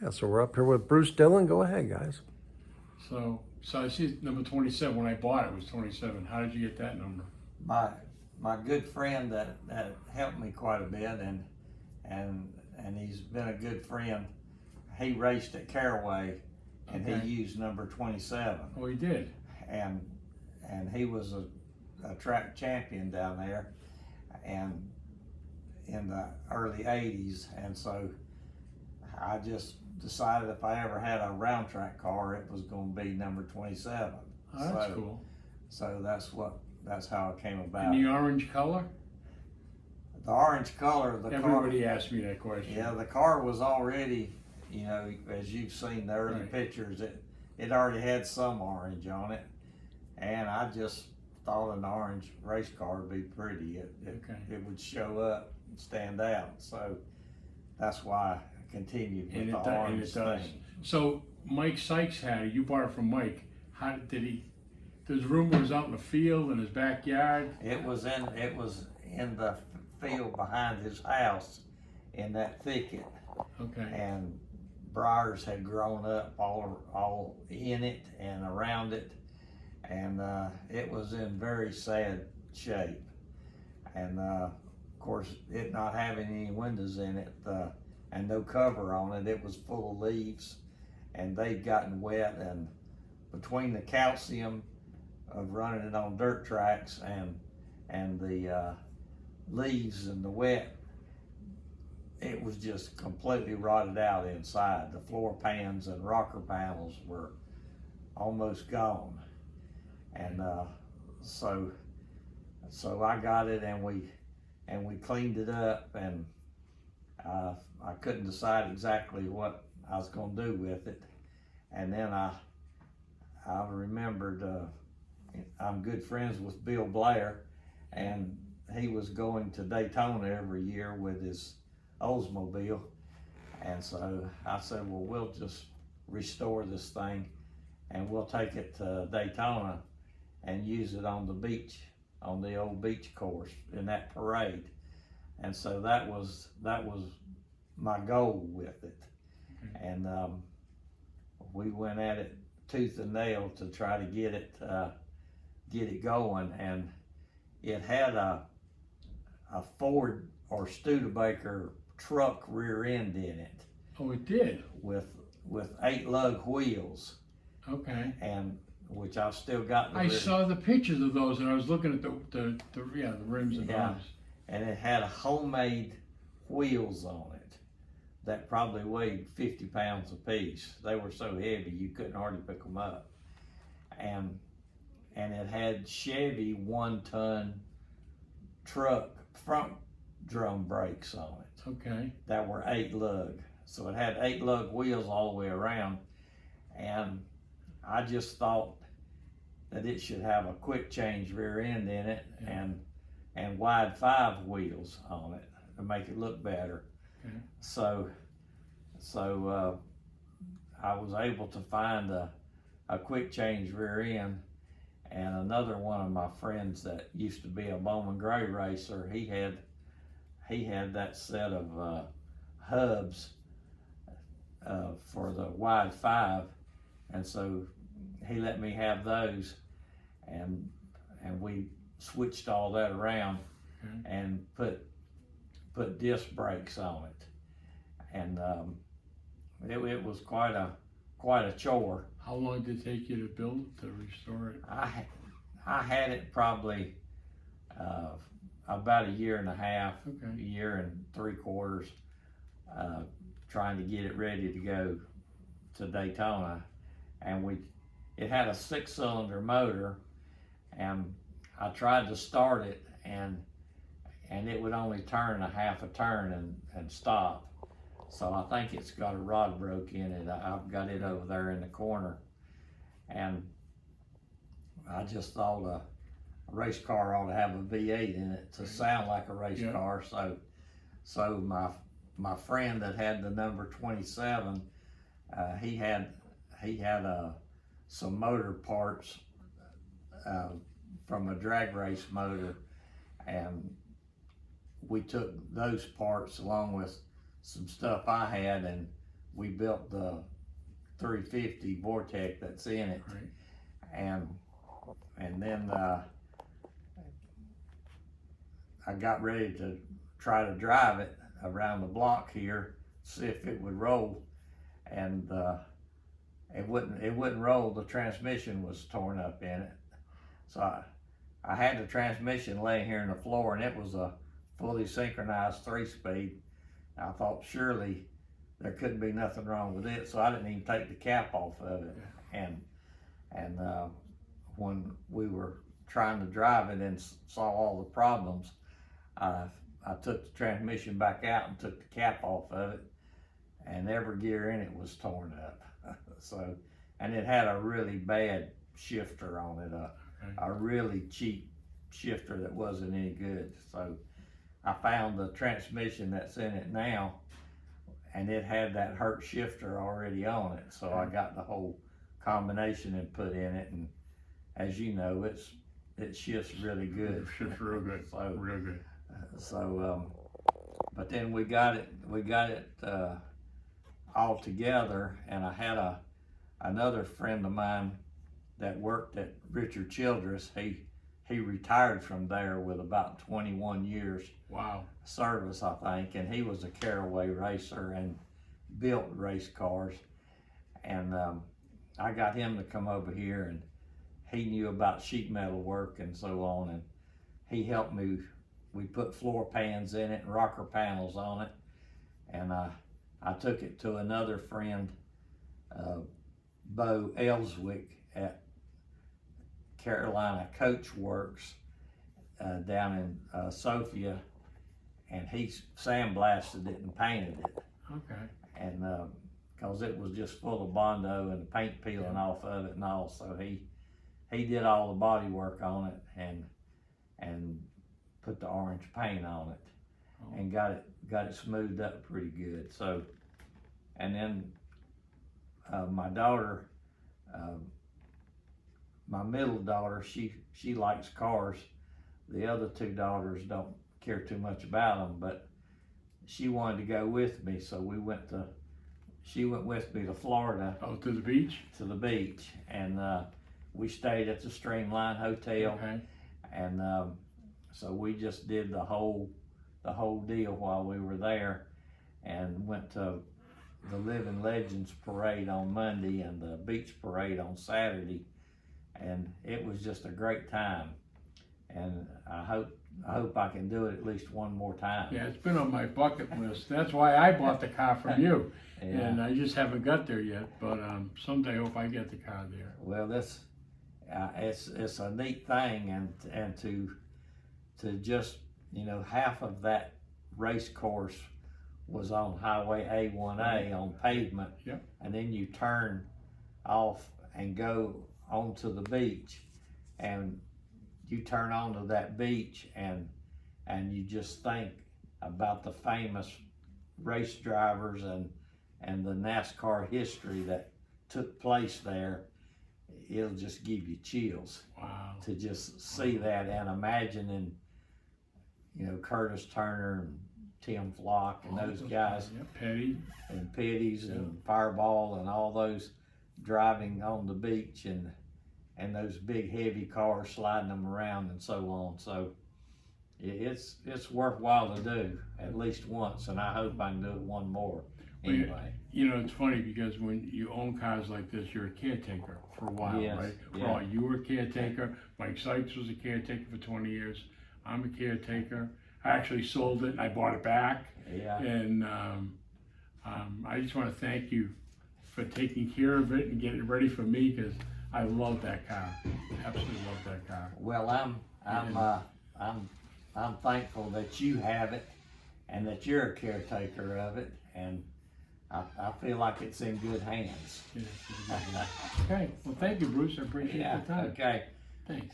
Yeah, so we're up here with Bruce Dillon. Go ahead, guys. So I see number 27. When I bought it, it was 27. How did you get that number? My good friend that helped me quite a bit, and he's been a good friend. He raced at Caraway, and Okay. he used number 27. Oh, he did. And he was a track champion down there, and in the early '80s, and so I just decided if I ever had a round track car, it was going to be number 27. Oh, that's cool. So that's how it came about. And the orange color? The orange color, Everybody asked me that question. Yeah, the car was already, as you've seen the early Right. pictures, it already had some orange on it, and I just thought an orange race car would be pretty. It would show up and stand out. So that's why I continued with the orange thing. So Mike Sykes had it. You bought it from Mike. How did he? There's rumors out in the field in his backyard. It was in the field behind his house, in that thicket. Okay. And briars had grown up all in it and around it, and it was in very sad shape. And of course, it not having any windows in it and no cover on it, it was full of leaves, and they'd gotten wet, and between the calcium of running it on dirt tracks and the leaves and the wet, it was just completely rotted out inside. The floor pans and rocker panels were almost gone, and so I got it, and we cleaned it up, and I couldn't decide exactly what I was going to do with it, and then I remembered I'm good friends with Bill Blair, and he was going to Daytona every year with his Oldsmobile, and so I said, well, we'll just restore this thing, and we'll take it to Daytona and use it on the beach, on the old beach course in that parade. And so that was my goal with it. Okay. And we went at it tooth and nail to try to get it going, and it had a Ford or Studebaker truck rear end in it. Oh, it did. With 8 lug wheels. Okay. And which I've still got. I saw the pictures of those, and I was looking at the rims and Yeah. those. And it had homemade wheels on it that probably weighed 50 pounds apiece. They were so heavy you couldn't hardly pick them up. And it had Chevy 1-ton truck front drum brakes on it. Okay. That were 8 lug. So it had 8 lug wheels all the way around. And I just thought that it should have a quick change rear end in it, Yeah. and wide 5 wheels on it to make it look better. Okay. So I was able to find a quick change rear end, and another one of my friends that used to be a Bowman Gray racer, he had that set of hubs for the wide 5, and so he let me have those, and we switched all that around. Okay. And put disc brakes on it, and it was quite a chore. How long did it take you to build, to restore it? I had it probably about a year and a half, Okay. a year and 3/4, trying to get it ready to go to Daytona, and it had a 6-cylinder motor, and I tried to start it, and it would only turn a half a turn and stop. So I think it's got a rod broke in it. I've got it over there in the corner, and I just thought a race car ought to have a V8 in it to sound like a race Yeah. car. So my friend that had the number 27, he had some motor parts from a drag race motor, and we took those parts along with some stuff I had and we built the 350 Vortec that's in it, Right. and then I got ready to try to drive it around the block here, see if it would roll, and it wouldn't roll. The transmission was torn up in it, so I had the transmission laying here on the floor, and it was a fully synchronized 3-speed. I thought surely there couldn't be nothing wrong with it, so I didn't even take the cap off of it. Yeah. And when we were trying to drive it and saw all the problems, I took the transmission back out and took the cap off of it, and every gear in it was torn up. So, and it had a really bad shifter on it, a really cheap shifter that wasn't any good. So I found the transmission that's in it now, and it had that hurt shifter already on it. So I got the whole combination and put in it, and as you know, it shifts really good. It shifts real good. So real good. But then we got it all together, and I had another friend of mine that worked at Richard Childress. He retired from there with about 21 years Wow. service, I think, and he was a Caraway racer and built race cars. And I got him to come over here, and he knew about sheet metal work and so on, and he helped me. We put floor pans in it and rocker panels on it, and I took it to another friend, Bo Ellswick at Carolina Coach Works down in Sophia, and he sandblasted it and painted it. Okay. And because it was just full of Bondo and the paint peeling off of it and all, so he did all the body work on it and put the orange paint on it and got it smoothed up pretty good. So, and then my daughter, my middle daughter, she likes cars. The other 2 daughters don't care too much about them, but she wanted to go with me, so she went with me to Florida. Oh, to the beach? To the beach, and we stayed at the Streamline Hotel. Okay. And so we just did the whole deal while we were there, and went to the Living Legends parade on Monday and the beach parade on Saturday, and it was just a great time. And I hope I can do it at least one more time. Yeah, it's been on my bucket list. That's why I bought the car from you. Yeah. And I just haven't got there yet, but someday I hope I get the car there. Well, this it's a neat thing, and to just, you know, half of that race course was on Highway A1A on pavement. Yep. And then you turn off and go onto the beach, and you turn onto that beach, and you just think about the famous race drivers and the NASCAR history that took place there. It'll just give you chills. Wow. To just see that, and imagining, you know, Curtis Turner and Tim Flock and those guys, Petty and Petty's and Fireball and all those driving on the beach, and those big heavy cars sliding them around and so on. So it's worthwhile to do at least once, and I hope I can do it one more. Anyway, you know, it's funny because when you own cars like this, you're a caretaker for a while, Yes, right? yeah. Well, you were a caretaker. Mike Sykes was a caretaker for 20 years. I'm a caretaker. I actually sold it and I bought it back. yeah. And I just want to thank you for taking care of it and getting it ready for me, because I love that car. Absolutely love that car. Well, I'm thankful that you have it and that you're a caretaker of it, and I feel like it's in good hands. Yes, okay. Well, thank you, Bruce. I appreciate Yeah, the time. okay. Thanks.